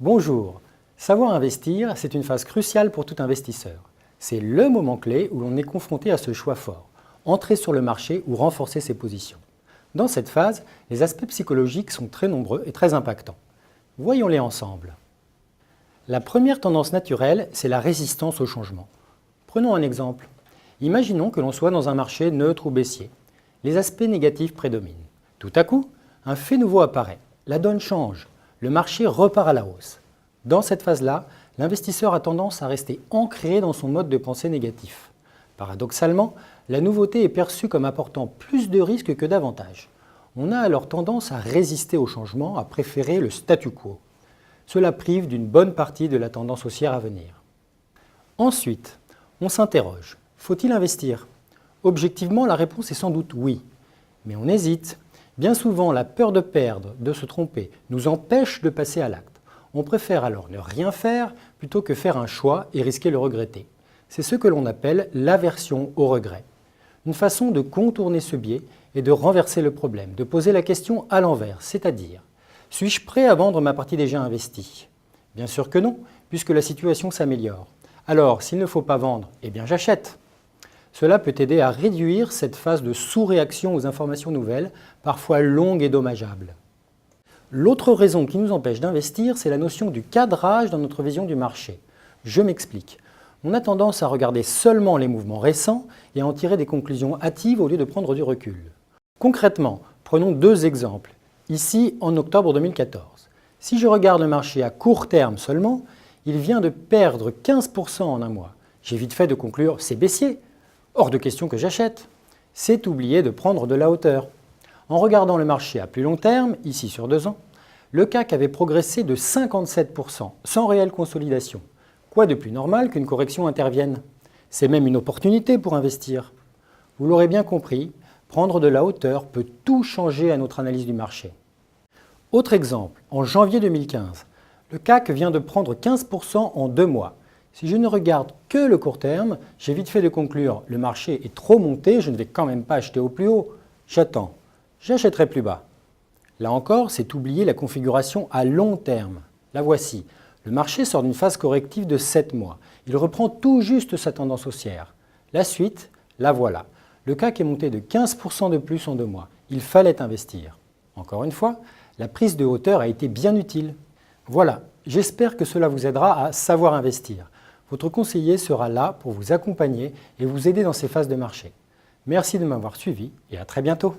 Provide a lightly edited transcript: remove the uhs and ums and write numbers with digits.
Bonjour. Savoir investir, c'est une phase cruciale pour tout investisseur. C'est le moment clé où l'on est confronté à ce choix fort, entrer sur le marché ou renforcer ses positions. Dans cette phase, les aspects psychologiques sont très nombreux et très impactants. Voyons-les ensemble. La première tendance naturelle, c'est la résistance au changement. Prenons un exemple. Imaginons que l'on soit dans un marché neutre ou baissier. Les aspects négatifs prédominent. Tout à coup, un fait nouveau apparaît. La donne change. Le marché repart à la hausse. Dans cette phase-là, l'investisseur a tendance à rester ancré dans son mode de pensée négatif. Paradoxalement, la nouveauté est perçue comme apportant plus de risques que d'avantages. On a alors tendance à résister au changement, à préférer le statu quo. Cela prive d'une bonne partie de la tendance haussière à venir. Ensuite, on s'interroge. Faut-il investir ? Objectivement, la réponse est sans doute oui. Mais on hésite. Bien souvent, la peur de perdre, de se tromper, nous empêche de passer à l'acte. On préfère alors ne rien faire plutôt que faire un choix et risquer le regretter. C'est ce que l'on appelle l'aversion au regret. Une façon de contourner ce biais est de renverser le problème, de poser la question à l'envers, c'est-à-dire « Suis-je prêt à vendre ma partie déjà investie ?» Bien sûr que non, puisque la situation s'améliore. Alors, s'il ne faut pas vendre, eh bien j'achète. Cela peut aider à réduire cette phase de sous-réaction aux informations nouvelles, parfois longue et dommageable. L'autre raison qui nous empêche d'investir, c'est la notion du cadrage dans notre vision du marché. Je m'explique. On a tendance à regarder seulement les mouvements récents et à en tirer des conclusions hâtives au lieu de prendre du recul. Concrètement, prenons deux exemples. Ici, en octobre 2014. Si je regarde le marché à court terme seulement, il vient de perdre 15% en un mois. J'ai vite fait de conclure « c'est baissier ». Hors de question que j'achète. C'est oublier de prendre de la hauteur. En regardant le marché à plus long terme, ici sur 2 ans, le CAC avait progressé de 57%, sans réelle consolidation. Quoi de plus normal qu'une correction intervienne? C'est même une opportunité pour investir. Vous l'aurez bien compris, prendre de la hauteur peut tout changer à notre analyse du marché. Autre exemple, en janvier 2015, le CAC vient de prendre 15% en 2 mois. Si je ne regarde que le court terme, j'ai vite fait de conclure « le marché est trop monté, je ne vais quand même pas acheter au plus haut, j'attends, j'achèterai plus bas ». Là encore, c'est oublier la configuration à long terme. La voici. Le marché sort d'une phase corrective de 7 mois. Il reprend tout juste sa tendance haussière. La suite, la voilà. Le CAC est monté de 15% de plus en 2 mois. Il fallait investir. Encore une fois, la prise de hauteur a été bien utile. Voilà, j'espère que cela vous aidera à savoir investir. Votre conseiller sera là pour vous accompagner et vous aider dans ces phases de marché. Merci de m'avoir suivi et à très bientôt.